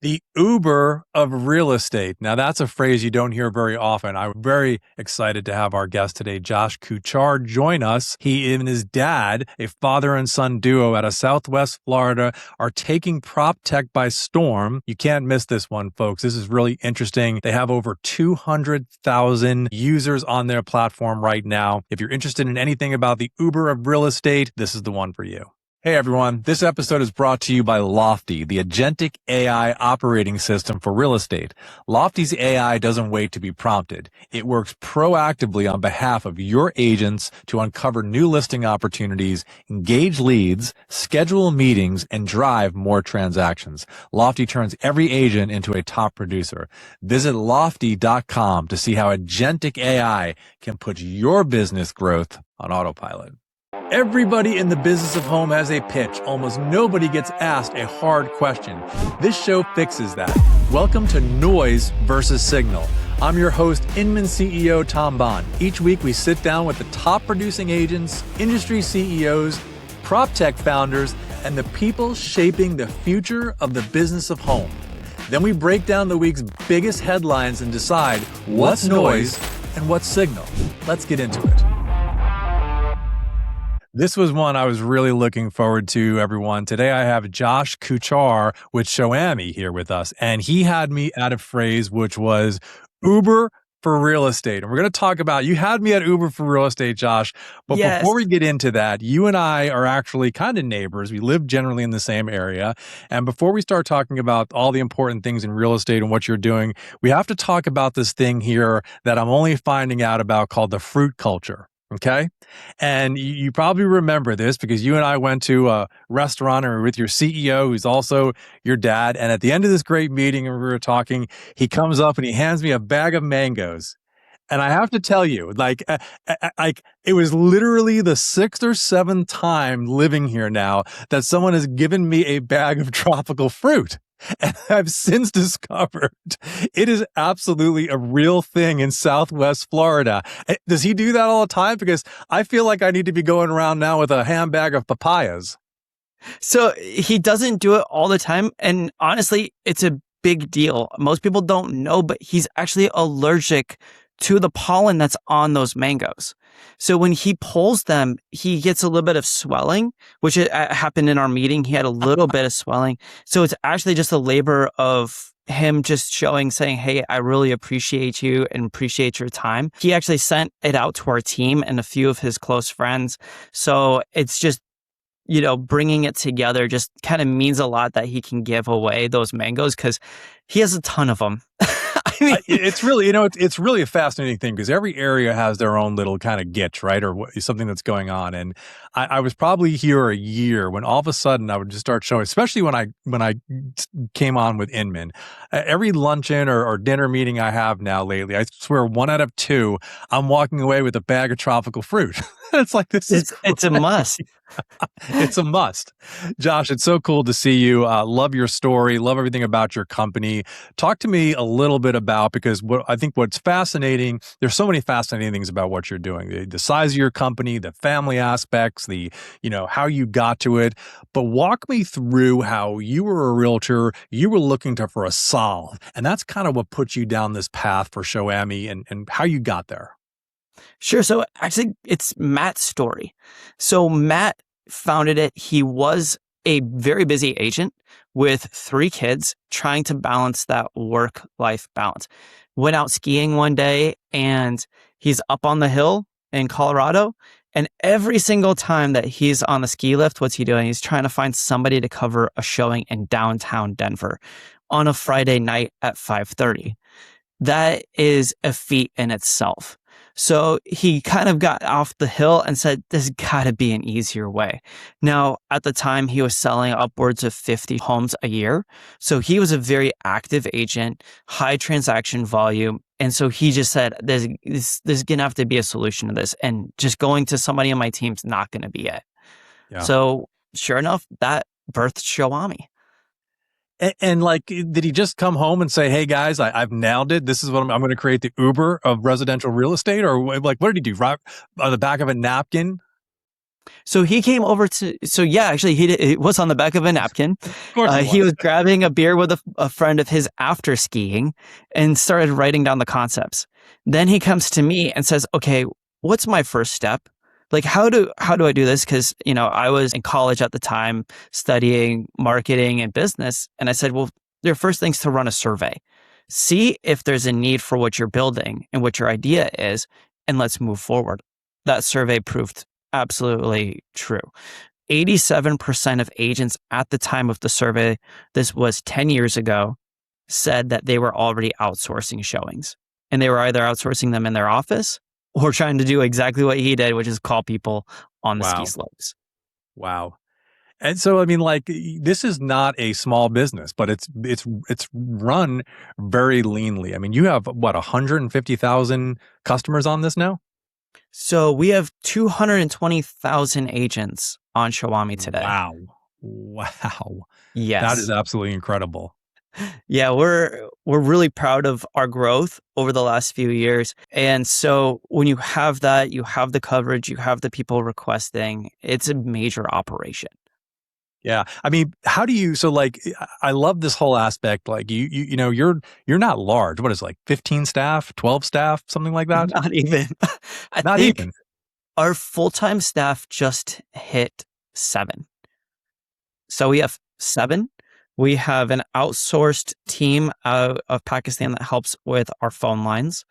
The Uber of real estate. Now, that's a phrase you don't hear very often. I'm very excited to have our guest today, Josh Kuchar, join us. He and his dad, a father and son duo out of Southwest Florida, are taking prop tech by storm. You can't miss this one, folks. This is really interesting. They have over 200,000 users on their platform right now. If you're interested in anything about the Uber of real estate, this is the one for you. Hey everyone, this episode is brought to you by Lofty, the agentic AI operating system for real estate. Lofty's AI doesn't wait to be prompted. It works proactively on behalf of your agents to uncover new listing opportunities, engage leads, schedule meetings, and drive more transactions. Lofty turns every agent into a top producer. Visit lofty.com to see how agentic AI can put your business growth on autopilot. Everybody in the business of home has a pitch. Almost nobody gets asked a hard question. This show fixes that. Welcome to Noise versus Signal. I'm your host, Inman CEO Tom Bohn. Each week we sit down with the top producing agents, industry CEOs, prop tech founders, and the people shaping the future of the business of home. Then we break down the week's biggest headlines and decide what's noise and what's signal. Let's get into it. This was one I was really looking forward to, everyone. Today I have Josh Kuchar with Showami here with us, and he had me at a phrase which was Uber for real estate. And we're going to talk about, you had me at Uber for real estate, Josh, but Yes. Before we get into that, you and I are actually kind of neighbors. We live generally in the same area. And before we start talking about all the important things in real estate and what you're doing, we have to talk about this thing here that I'm only finding out about called the fruit culture. Okay. And you probably remember this because you and I went to a restaurant and we were with your CEO, who's also your dad. And at the end of this great meeting, and we were talking, he comes up and he hands me a bag of mangoes. And I have to tell you, it was literally the sixth or seventh time living here now that someone has given me a bag of tropical fruit. And I've since discovered it is absolutely a real thing in Southwest Florida. Does he do that all the time? Because I feel like I need to be going around now with a handbag of papayas. So he doesn't do it all the time. And honestly, it's a big deal. Most people don't know, but he's actually allergic to the pollen that's on those mangoes. So when he pulls them, he gets a little bit of swelling, which happened in our meeting. He had a little bit of swelling. So it's actually just a labor of him just saying, hey, I really appreciate you and appreciate your time. He actually sent it out to our team and a few of his close friends. So it's just, bringing it together just kind of means a lot that he can give away those mangoes because he has a ton of them. It's really, it's really a fascinating thing because every area has their own little kind of gitch, right? Or something that's going on. And I was probably here a year when all of a sudden I would just start showing, especially when I came on with Inman. Every luncheon or dinner meeting I have now lately, I swear 1 out of 2, I'm walking away with a bag of tropical fruit. It's like this is it's a must. It's a must. Josh, it's so cool to see you. Love your story. Love everything about your company. Talk to me a little bit about, because I think what's fascinating, there's so many fascinating things about what you're doing. The size of your company, the family aspects, how you got to it. But walk me through how you were a realtor, you were looking for a solve. And that's kind of what put you down this path for Showami and how you got there. Sure. So actually, it's Matt's story. So Matt founded it. He was a very busy agent with 3 kids trying to balance that work-life balance. Went out skiing one day and he's up on the hill in Colorado. And every single time that he's on the ski lift, what's he doing? He's trying to find somebody to cover a showing in downtown Denver on a Friday night at 5:30. That is a feat in itself. So he kind of got off the hill and said, there's got to be an easier way. Now, at the time, he was selling upwards of 50 homes a year. So he was a very active agent, high transaction volume. And so he just said, there's going to have to be a solution to this. And just going to somebody on my team's not going to be it. Yeah. So sure enough, that birthed Showami. And did he just come home and say, hey guys, I've nailed it. This is what I'm going to create the Uber of residential real estate? Or what did he do? Right on the back of a napkin? So he came over to, so yeah, actually it was on the back of a napkin. Of course it He was. was grabbing a beer with a friend of his after skiing and started writing down the concepts. Then he comes to me and says, okay, what's my first step? Like, how do I do this? Cause, I was in college at the time studying marketing and business. And I said, well, your first thing's to run a survey. See if there's a need for what you're building and what your idea is, and let's move forward. That survey proved absolutely true. 87% of agents at the time of the survey, this was 10 years ago, said that they were already outsourcing showings. And they were either outsourcing them in their office or trying to do exactly what he did, which is call people on the ski Wow. slopes. Wow. And so, I mean, like, this is not a small business, but it's run very leanly. I mean, you have what, 150,000 customers on this now? So we have 220,000 agents on Showami today. Wow. Wow. That is Yes. absolutely incredible. Yeah, we're really proud of our growth over the last few years. And so when you have that, you have the coverage, you have the people requesting, it's a major operation. Yeah. I mean, how do you, so like, I love this whole aspect. Like you're not large. What is it, like 15 staff, 12 staff, something like that? Not even. I Not think even. our full-time staff just hit 7. So we have 7. We have an outsourced team out of Pakistan that helps with our phone lines.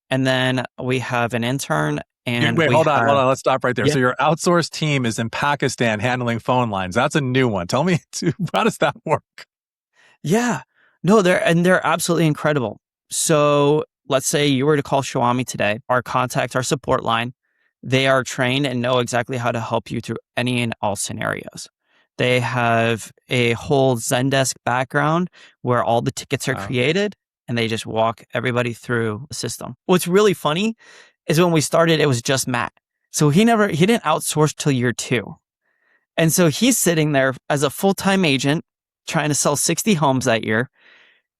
And then we have an intern and Wait, we hold have, on. Let's stop right there. yeah, So your outsourced team is in Pakistan handling phone lines. That's a new one. Tell me, how does that work? yeah. No, they're absolutely incredible. So let's say you were to call Showami today, our support line. They are trained and know exactly how to help you through any and all scenarios. They have a whole Zendesk background where all the tickets are Wow. created and they just walk everybody through the system. What's really funny is when we started, it was just Matt. So he didn't outsource till year 2. And so he's sitting there as a full-time agent trying to sell 60 homes that year.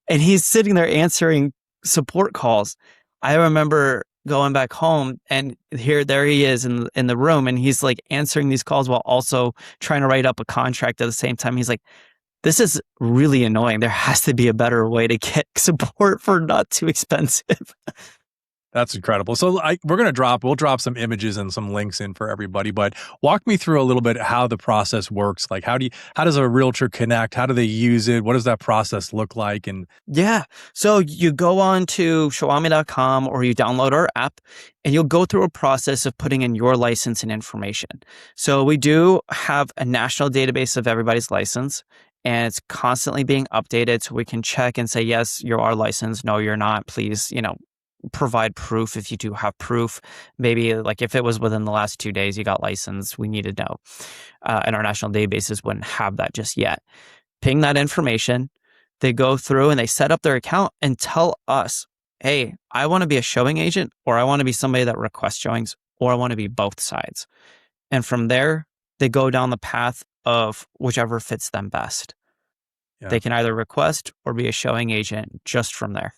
And he's sitting there answering support calls. I remember going back home and there he is in the room and he's like answering these calls while also trying to write up a contract at the same time. He's like, this is really annoying. There has to be a better way to get support for not too expensive. That's incredible. So we'll drop some images and some links in for everybody, but walk me through a little bit how the process works. Like how does a realtor connect? How do they use it? What does that process look like? And Yeah. So you go on to Showami.com or you download our app and you'll go through a process of putting in your license and information. So we do have a national database of everybody's license and it's constantly being updated so we can check and say, yes, you are licensed. No, you're not. Please, provide proof if you do have proof. Maybe like if it was within the last 2 days you got licensed, we need to know. And our national databases wouldn't have that just yet. Ping that information. They go through and they set up their account and tell us, hey, I want to be a showing agent or I want to be somebody that requests showings or I want to be both sides. And from there, they go down the path of whichever fits them best. yeah. They can either request or be a showing agent just from there.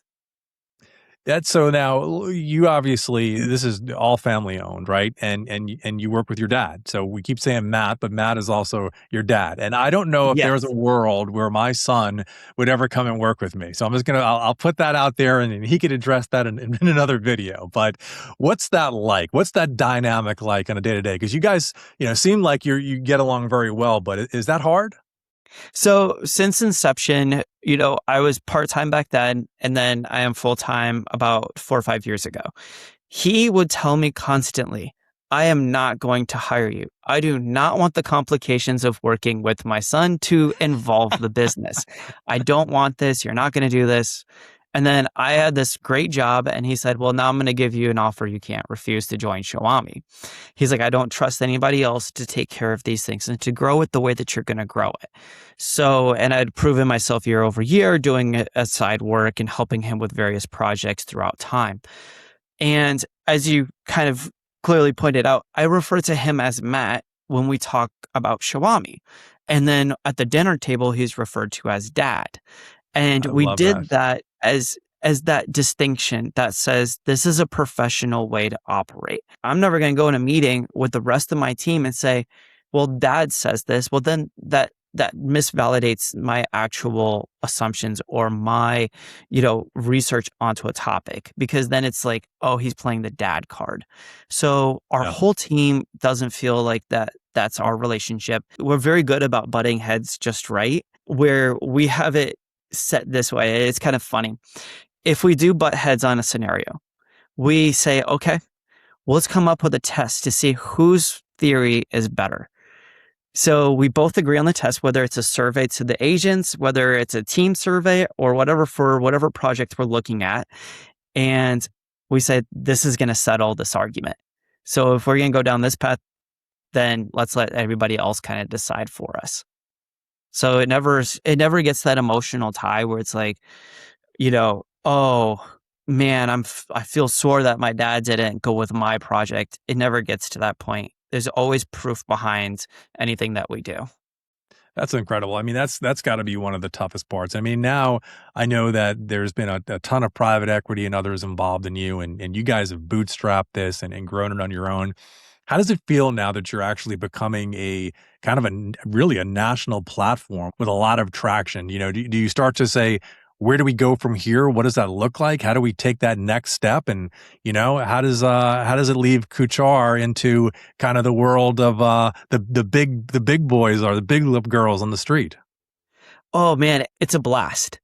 That's so now you obviously this is all family owned, right? And you work with your dad. So we keep saying Matt, but Matt is also your dad. And I don't know if there's a Yes. world where my son would ever come and work with me. So I'm just I'll put that out there, and he could address that in another video. But what's that like? What's that dynamic like on a day to day? Because you guys, seem like you get along very well. But is that hard? So since inception, I was part-time back then, and then I am full-time about 4 or 5 years ago. He would tell me constantly, I am not going to hire you. I do not want the complications of working with my son to involve the business. I don't want this. You're not going to do this. And then I had this great job and he said, well, now I'm going to give you an offer you can't refuse to join Showami. He's like, I don't trust anybody else to take care of these things and to grow it the way that you're going to grow it. So, and I'd proven myself year over year doing a side work and helping him with various projects throughout time. And as you kind of clearly pointed out, I refer to him as Matt when we talk about Showami. And then at the dinner table, he's referred to as Dad. And I we love that. did that as as that distinction that says this is a professional way to operate. I'm never going to go in a meeting with the rest of my team and say, well, dad says this. Well, then that misvalidates my actual assumptions or my, research onto a topic, because then it's like, oh, he's playing the dad card. So our whole team doesn't feel like that's our relationship. We're very good about butting heads just right, where we have it set this way. It's kind of funny. If we do butt heads on a scenario, we say, okay, well, let's come up with a test to see whose theory is better. So we both agree on the test, whether it's a survey to the agents, whether it's a team survey or whatever, for whatever project we're looking at. And we say, this is going to settle this argument. So if we're going to go down this path, then let's let everybody else kind of decide for us. So it never gets that emotional tie where it's like, oh man, I feel sore that my dad didn't go with my project. It never gets to that point. There's always proof behind anything that we do. That's incredible. I mean, that's got to be one of the toughest parts. I mean, now I know that there's been a ton of private equity and others involved in you, and you guys have bootstrapped this and grown it on your own. How does it feel now that you're actually becoming a kind of really a national platform with a lot of traction? Do you start to say, where do we go from here? What does that look like? How do we take that next step? And, how does it leave Kuchar into kind of the world of the big boys or the big girls on the street? Oh man, it's a blast,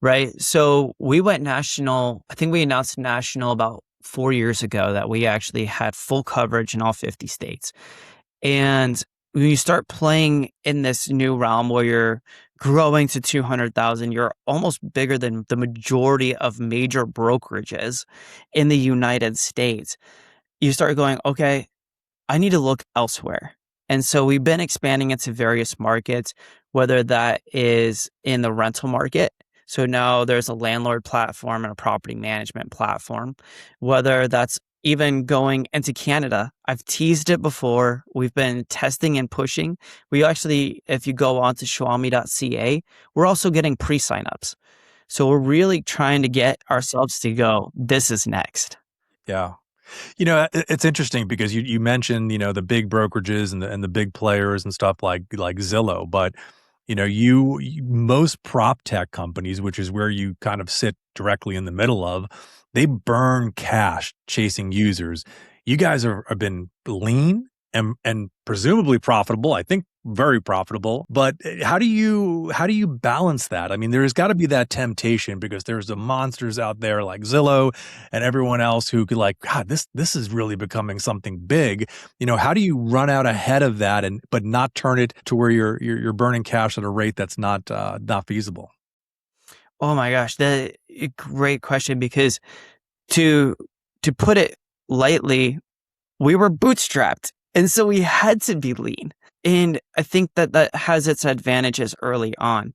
right? So we went national. I think we announced national about 4 years ago that we actually had full coverage in all 50 states. And when you start playing in this new realm where you're growing to 200,000, you're almost bigger than the majority of major brokerages in the United States. You start going, okay, I need to look elsewhere. And so we've been expanding into various markets, whether that is in the rental market. So now there's a landlord platform and a property management platform, whether that's even going into Canada. I've teased it before. We've been testing and pushing. We actually, if you go on to Showami.ca, we're also getting pre-signups. So we're really trying to get ourselves to go, this is next. Yeah. It's interesting because you mentioned, the big brokerages and the big players and stuff like Zillow, but most prop tech companies, which is where you kind of sit directly in the middle of, they burn cash chasing users. You guys have been lean and presumably profitable. I think very profitable. But how do you balance that? I mean, there's got to be that temptation because there's the monsters out there like Zillow and everyone else who could God, this is really becoming something big. How do you run out ahead of that but not turn it to where you're burning cash at a rate that's not feasible? Oh my gosh, that great question, because to put it lightly, we were bootstrapped. And so we had to be lean. And I think that has its advantages early on.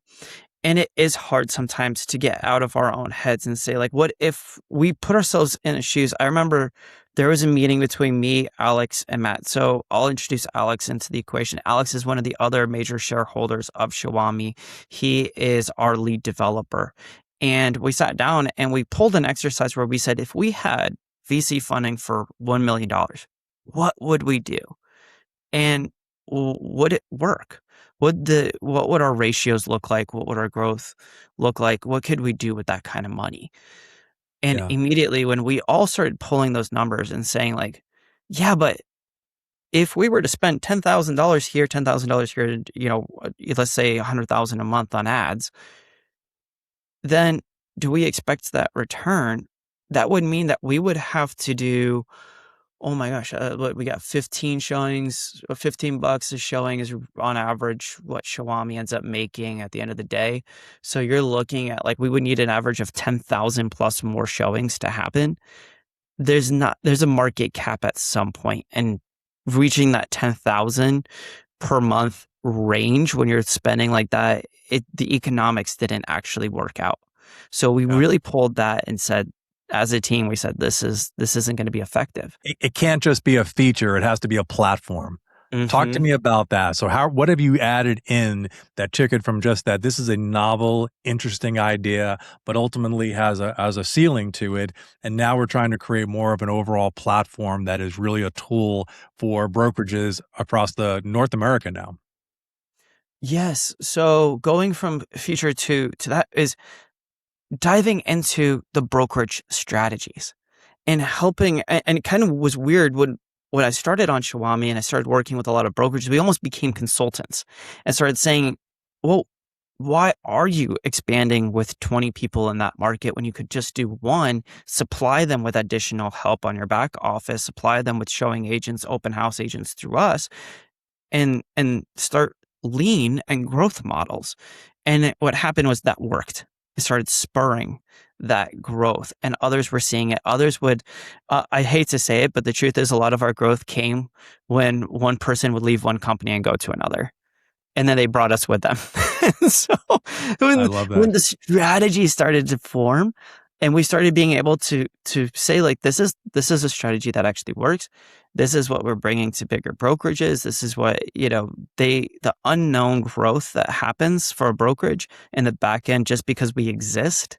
And it is hard sometimes to get out of our own heads and say, what if we put ourselves in his shoes? I remember there was a meeting between me, Alex, and Matt. So I'll introduce Alex into the equation. Alex is one of the other major shareholders of Showami. He is our lead developer. And we sat down and we pulled an exercise where we said, if we had VC funding for $1 million, what would we do? And would it work? What would our ratios look like? What would our growth look like? What could we do with that kind of money? And Yeah. immediately when we all started pulling those numbers and saying yeah, but if we were to spend $10,000 here, $10,000 here, let's say $100,000 a month on ads, then do we expect that return? That would mean that we would have to do, oh my gosh, we got 15 showings, $15 a showing is on average what Showami ends up making at the end of the day. So you're looking at we would need an average of 10,000 plus more showings to happen. There's a market cap at some point, and reaching that 10,000 per month range when you're spending like that, the economics didn't actually work out. So we really pulled that and said, as a team, we said, this isn't going to be effective. It can't just be a feature. It has to be a platform. Talk to Hmm. me about that. So what have you added in that took it from just that this is a novel, interesting idea, but ultimately has a ceiling to it, and now we're trying to create more of an overall platform that is really a tool for brokerages across the North America now? Yes. So going from feature two to that is diving into the brokerage strategies and helping. And it kind of was weird when I started on Showami and I started working with a lot of brokerages, we almost became consultants and started saying, well, why are you expanding with 20 people in that market when you could just do one, supply them with additional help on your back office, supply them with showing agents, open house agents through us, and start lean and growth models. And what happened was that worked. It started spurring that growth, and others were seeing it. Others would, I hate to say it, but the truth is a lot of our growth came when one person would leave one company and go to another, and then they brought us with them. So I when love when that. the strategy started to form, and we started being able to say like this is a strategy that actually works. This is what we're bringing to bigger brokerages. This is what the unknown growth that happens for a brokerage in the back end just because we exist.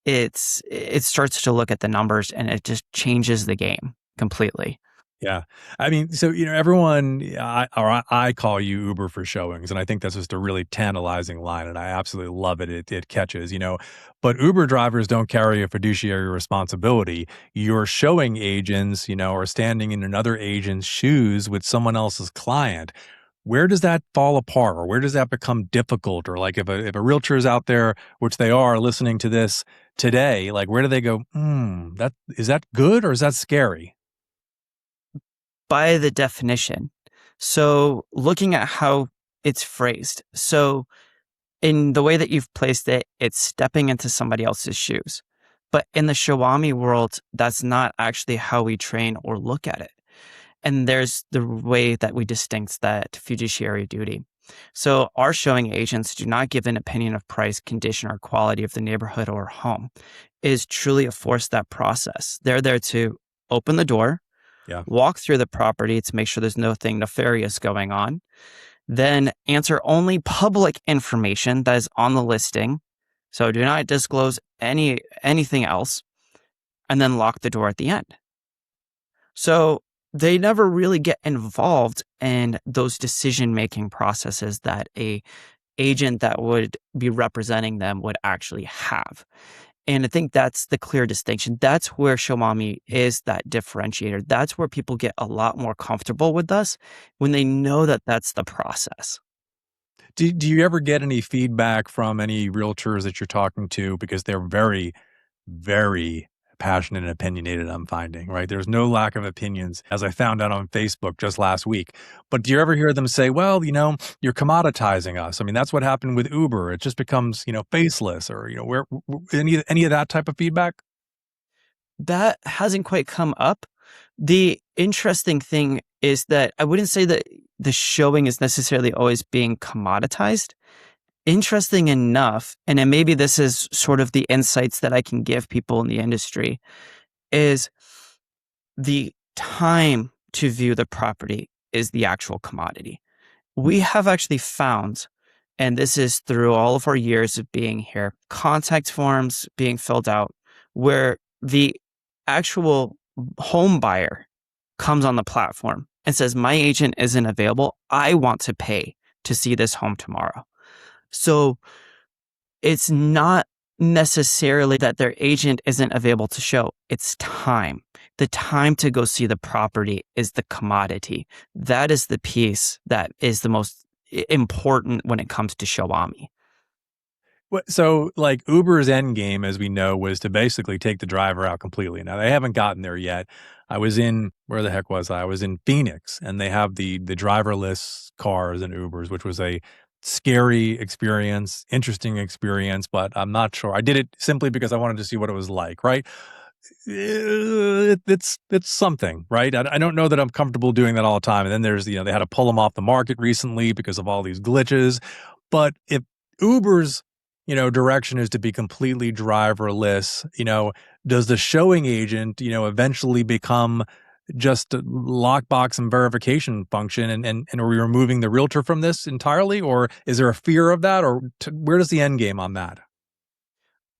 It starts to look at the numbers and it just changes the game completely. Yeah. I mean, so, everyone, I call you Uber for showings, and I think that's just a really tantalizing line, and I absolutely love it. It catches, but Uber drivers don't carry a fiduciary responsibility. Your showing agents, are standing in another agent's shoes with someone else's client. Where does that fall apart, or where does that become difficult? Or like if a realtor is out there, which they are listening to this today, like where do they go, that is that good or is that scary? By the definition. So looking at how it's phrased. So in the way that you've placed it, it's stepping into somebody else's shoes. But in the Shawami world, that's not actually how we train or look at it. And there's the way that we distinct that fiduciary duty. So our showing agents do not give an opinion of price, condition, or quality of the neighborhood or home. It is truly a force that process. They're there to open the door, Yeah. walk through the property to make sure there's nothing nefarious going on, then answer only public information that is on the listing. So do not disclose anything else, and then lock the door at the end. So they never really get involved in those decision-making processes that a agent that would be representing them would actually have. And I think that's the clear distinction. That's where Shomami is that differentiator. That's where people get a lot more comfortable with us when they know that that's the process. Do you ever get any feedback from any realtors that you're talking to? Because they're very, very passionate and opinionated, I'm finding, right? There's no lack of opinions, as I found out on Facebook just last week. But do you ever hear them say, well, you're commoditizing us? I mean, that's what happened with Uber. It just becomes, faceless, or, any of that type of feedback? That hasn't quite come up. The interesting thing is that I wouldn't say that the showing is necessarily always being commoditized. Interesting enough, and then maybe this is sort of the insights that I can give people in the industry, is the time to view the property is the actual commodity. We have actually found, and this is through all of our years of being here, contact forms being filled out where the actual home buyer comes on the platform and says, my agent isn't available. I want to pay to see this home tomorrow. So it's not necessarily that their agent isn't available to show, it's time. The time to go see the property is the commodity. That is the piece that is the most important when it comes to Showami. So, like Uber's end game, as we know, was to basically take the driver out completely. Now they haven't gotten there yet. I was in where the heck was I? I was in Phoenix, and they have the driverless cars and Ubers, which was a scary experience, interesting experience, but I'm not sure. I did it simply because I wanted to see what it was like. Right? It's something, right? I don't know that I'm comfortable doing that all the time. And then there's they had to pull them off the market recently because of all these glitches. But if Uber's direction is to be completely driverless, does the showing agent eventually become just a lockbox and verification function, and are we removing the realtor from this entirely, or is there a fear of that, or where does the end game on that?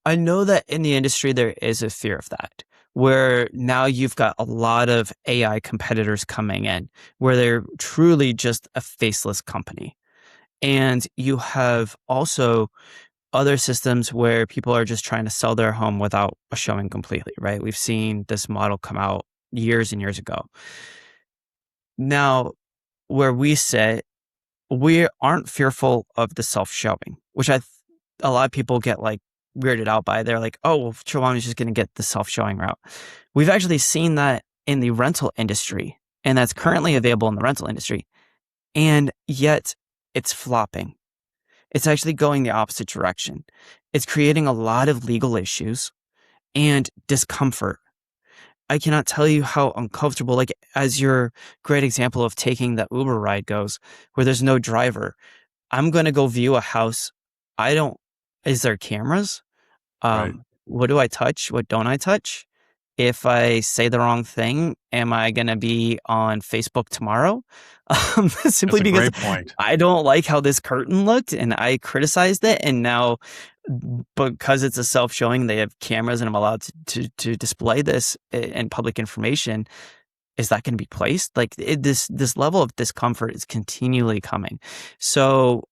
I know that in the industry, there is a fear of that, where now you've got a lot of AI competitors coming in, where they're truly just a faceless company. And you have also other systems where people are just trying to sell their home without a showing completely, right? We've seen this model come out years and years ago. Now, where we sit, we aren't fearful of the self showing, which a lot of people get like weirded out by. They're like, oh, well, Showami's just going to get the self showing route. We've actually seen that in the rental industry, and that's currently available in the rental industry. And yet it's flopping. It's actually going the opposite direction. It's creating a lot of legal issues and discomfort. I cannot tell you how uncomfortable, like as your great example of taking the Uber ride goes, where there's no driver. I'm going to go view a house. I don't, is there cameras? Right. What do I touch? What don't I touch? If I say the wrong thing, am I going to be on Facebook tomorrow? That's Simply a because great point. I don't like how this curtain looked and I criticized it. And now, because it's a self showing, they have cameras and I'm allowed to display this in public information. Is that going to be placed? Like this level of discomfort is continually coming. So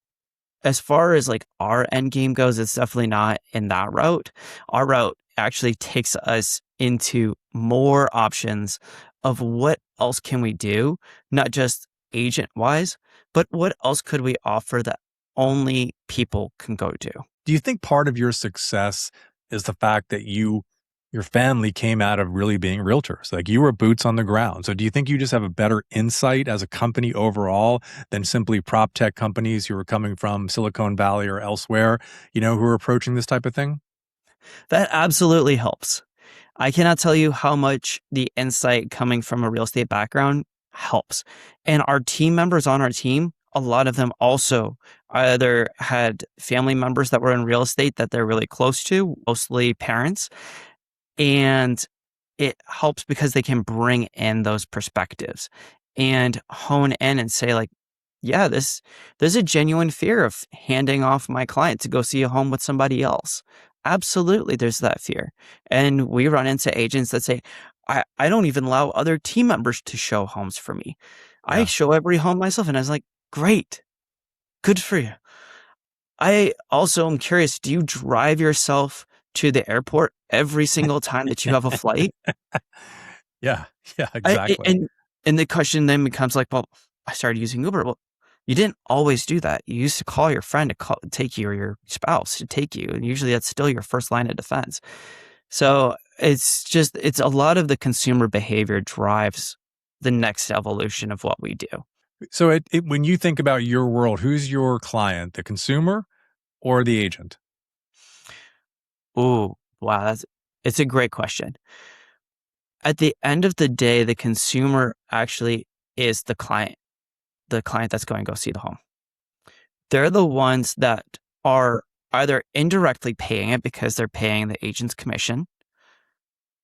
as far as like our end game goes, it's definitely not in that route. Our route actually takes us into more options of what else can we do, not just agent wise, but what else could we offer that only people can go do. Do you think part of your success is the fact that your family came out of really being realtors? Like you were boots on the ground. So do you think you just have a better insight as a company overall than simply prop tech companies who are coming from Silicon Valley or elsewhere, who are approaching this type of thing? That absolutely helps. I cannot tell you how much the insight coming from a real estate background helps. And our team members on our team, a lot of them also either had family members that were in real estate that they're really close to, mostly parents. And it helps because they can bring in those perspectives and hone in and say, like, yeah, there's a genuine fear of handing off my client to go see a home with somebody else. Absolutely, there's that fear. And we run into agents that say, I don't even allow other team members to show homes for me. I Yeah. show every home myself. And I was like, great, good for you. I also am curious, do you drive yourself to the airport every single time that you have a flight? Yeah. Yeah, I, exactly. and the question then becomes like, well, I started using Uber. Well, you didn't always do that. You used to call your friend to take you or your spouse to take you. And usually that's still your first line of defense. So it's a lot of the consumer behavior drives the next evolution of what we do. So when you think about your world, who's your client, the consumer or the agent? Oh, wow. It's a great question. At the end of the day, the consumer actually is the client that's going to go see the home. They're the ones that are either indirectly paying it because they're paying the agent's commission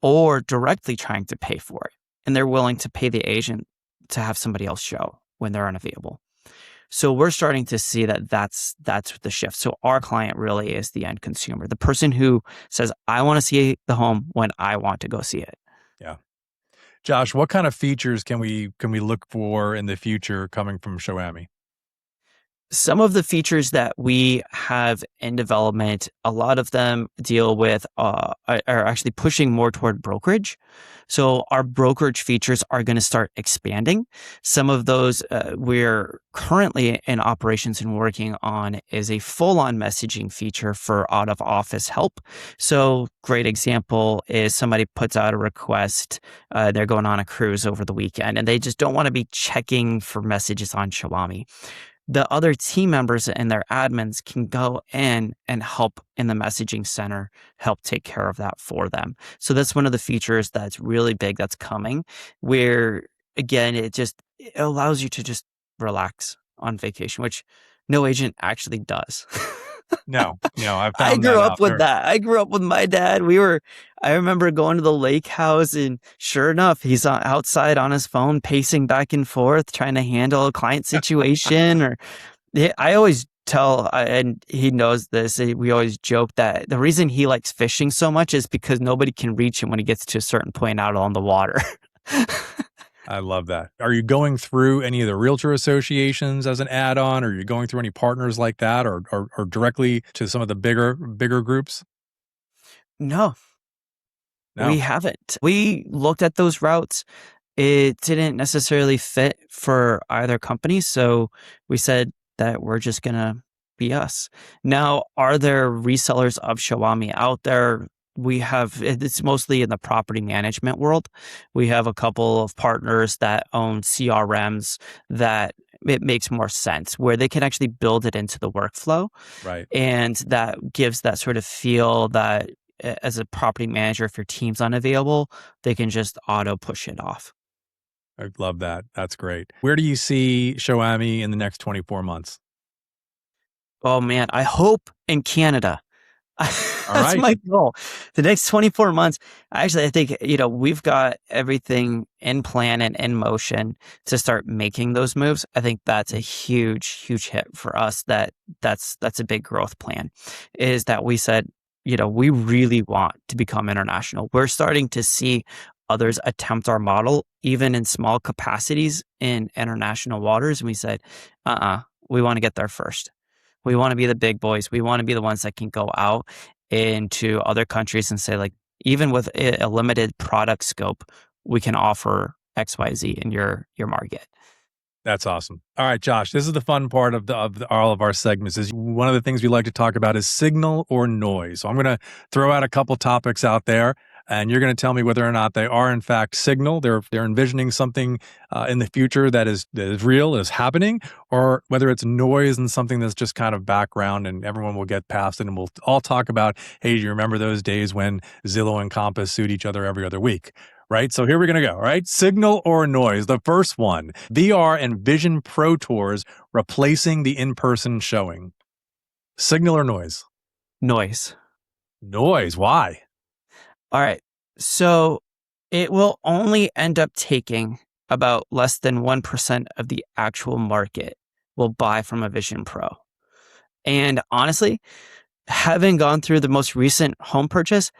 or directly trying to pay for it. And they're willing to pay the agent to have somebody else show when they're unavailable. So we're starting to see that that's the shift. So our client really is the end consumer, the person who says, I want to see the home when I want to go see it. Yeah. Josh, what kind of features can we look for in the future coming from Showami? Some of the features that we have in development, a lot of them deal with, are actually pushing more toward brokerage. So our brokerage features are going to start expanding. Some of those we're currently in operations and working on is a full-on messaging feature for out of office help. So great example is somebody puts out a request. They're going on a cruise over the weekend and they just don't want to be checking for messages on Showami. The other team members and their admins can go in and help in the messaging center, help take care of that for them. So that's one of the features that's really big that's coming, where again, it allows you to just relax on vacation, which no agent actually does. No, I I found that grew out up with there. that. I grew up with my dad. I remember going to the lake house, and sure enough, he's outside on his phone, pacing back and forth, trying to handle a client situation. Or yeah, I always tell, and he knows this, we always joke that the reason he likes fishing so much is because nobody can reach him when he gets to a certain point out on the water. I love that. Are you going through any of the realtor associations as an add-on? Or are you going through any partners like that, or directly to some of the bigger groups? No, we No. haven't. We looked at those routes. It didn't necessarily fit for either company. So we said that we're just going to be us. Now, are there resellers of Showami out there? We have, it's mostly in the property management world. We have a couple of partners that own CRMs that it makes more sense where they can actually build it into the workflow. Right. And that gives that sort of feel that as a property manager, if your team's unavailable, they can just auto push it off. I love that. That's great. Where do you see Showami in the next 24 months? Oh man, I hope in Canada. All That's right. my goal. The next 24 months. Actually, I think, we've got everything in plan and in motion to start making those moves. I think that's a huge hit for us. That's a big growth plan, is that we said, we really want to become international. We're starting to see others attempt our model, even in small capacities in international waters. And we said, we want to get there first. We want to be the big boys. We want to be the ones that can go out into other countries and say, like, even with a limited product scope, we can offer XYZ in your market. That's awesome. All right, Josh, this is the fun part of all of our segments. Is one of the things we like to talk about is signal or noise. So I'm going to throw out a couple topics out there, and you're going to tell me whether or not they are in fact signal. They're envisioning something in the future that is real, is happening, or whether it's noise and something that's just kind of background, and everyone will get past it, and we'll all talk about, hey, do you remember those days when Zillow and Compass sued each other every other week? Right? So here we're going to go. All right. Signal or noise. The first one, VR and Vision Pro Tours replacing the in-person showing. Signal or noise? Noise. Noise. Why? All right. So it will only end up taking about less than 1% of the actual market will buy from a Vision Pro. And honestly, having gone through the most recent home purchase,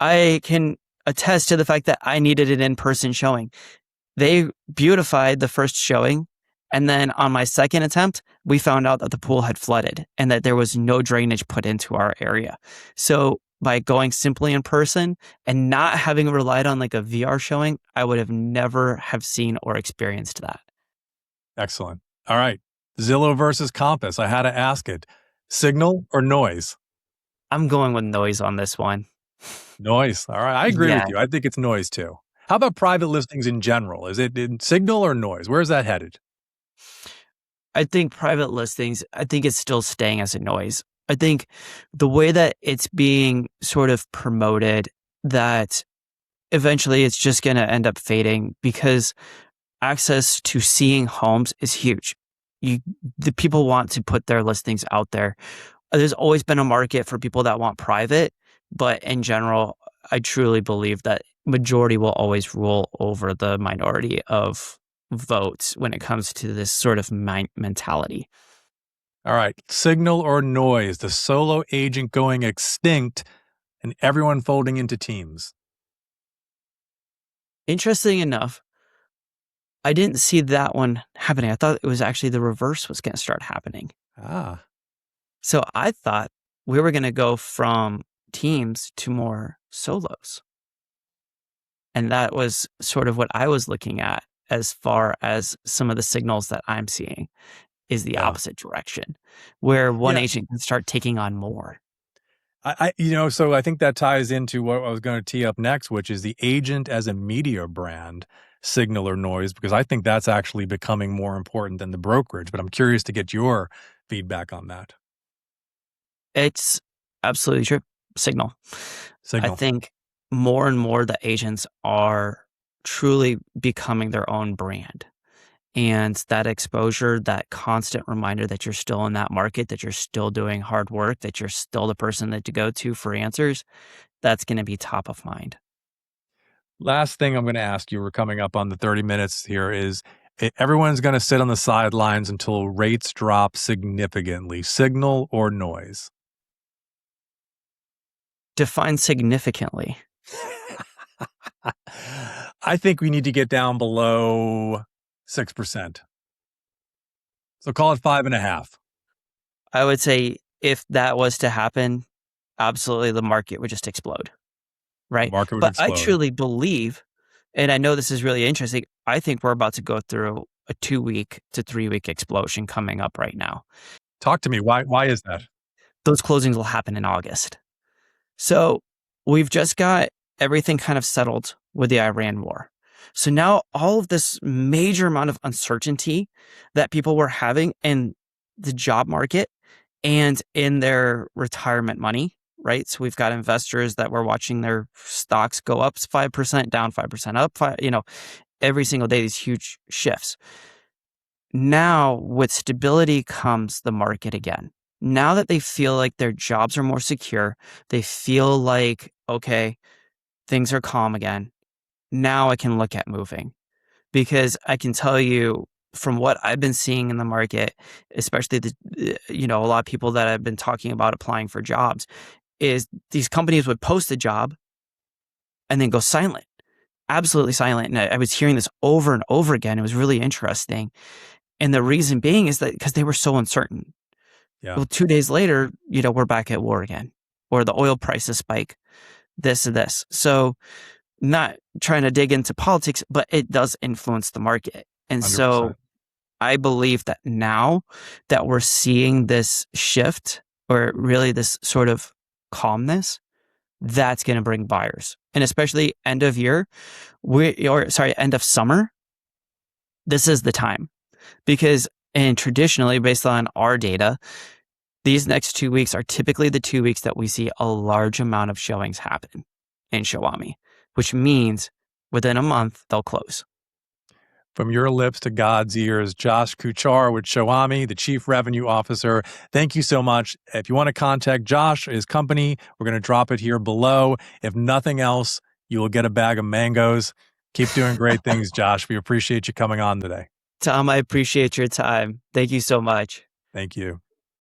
I can attest to the fact that I needed an in-person showing. They beautified the first showing. And then on my second attempt, we found out that the pool had flooded and that there was no drainage put into our area. So by going simply in person and not having relied on like a VR showing, I would have never have seen or experienced that. Excellent. All right. Zillow versus Compass. I had to ask it. Signal or noise? I'm going with noise on this one. Noise. All right. I agree with Yeah. you. I think it's noise too. How about private listings in general? Is it in signal or noise? Where's that headed? I think private listings, I think it's still staying as a noise. I think the way that it's being sort of promoted, that eventually it's just going to end up fading because access to seeing homes is huge. The people want to put their listings out there. There's always been a market for people that want private, but in general, I truly believe that majority will always rule over the minority of votes when it comes to this sort of mentality. All right. Signal or noise? The solo agent going extinct and everyone folding into teams. Interesting enough, I didn't see that one happening. I thought it was actually the reverse was going to start happening. Ah. So I thought we were going to go from teams to more solos. And that was sort of what I was looking at as far as some of the signals that I'm seeing is the Yeah. opposite direction, where one Yeah. agent can start taking on more. So I think that ties into what I was going to tee up next, which is the agent as a media brand, signal or noise, because I think that's actually becoming more important than the brokerage. But I'm curious to get your feedback on that. It's absolutely true. Signal. I Signal. think more and more the agents are truly becoming their own brand. And that exposure, that constant reminder that you're still in that market, that you're still doing hard work, that you're still the person that to go to for answers, that's going to be top of mind. Last thing I'm going to ask you, we're coming up on the 30 minutes here, is everyone's going to sit on the sidelines until rates drop significantly. Signal or noise? Define significantly. I think we need to get down below 6%. So call it 5.5. I would say if that was to happen, absolutely the market would just explode. Right. Market would But I explode. truly believe, and I know this is really interesting, I think we're about to go through a 2-week to 3-week explosion coming up right now. Talk to me. Why is that? Those closings will happen in August. So we've just got everything kind of settled with the Iran war. So now all of this major amount of uncertainty that people were having in the job market and in their retirement money, right? So we've got investors that were watching their stocks go up 5%, down 5%, up 5, every single day, these huge shifts. Now with stability comes the market again. Now that they feel like their jobs are more secure, they feel like, okay, things are calm again. Now I can look at moving, because I can tell you from what I've been seeing in the market, especially a lot of people that I've been talking about applying for jobs, is these companies would post a job and then go silent, absolutely silent. And I was hearing this over and over again. It was really interesting. And the reason being is that because they were so uncertain. Yeah. Well, 2 days later, we're back at war again, or the oil prices spike, this and this. So not trying to dig into politics, but it does influence the market. And 100%. so I believe that now that we're seeing this shift, or really this sort of calmness, that's going to bring buyers. And especially end of year, end of summer, this is the time. And traditionally, based on our data, these next 2 weeks are typically the 2 weeks that we see a large amount of showings happen in Showami, which means within a month, they'll close. From your lips to God's ears, Josh Kuchar with Showami, the Chief Revenue Officer. Thank you so much. If you want to contact Josh, his company, we're going to drop it here below. If nothing else, you will get a bag of mangoes. Keep doing great things, Josh. We appreciate you coming on today. Tom, I appreciate your time. Thank you so much. Thank you.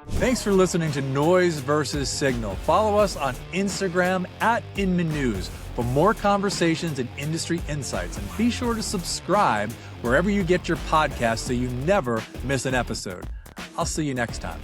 Thanks for listening to Noise versus Signal. Follow us on Instagram at Inman News for more conversations and industry insights. And be sure to subscribe wherever you get your podcasts so you never miss an episode. I'll see you next time.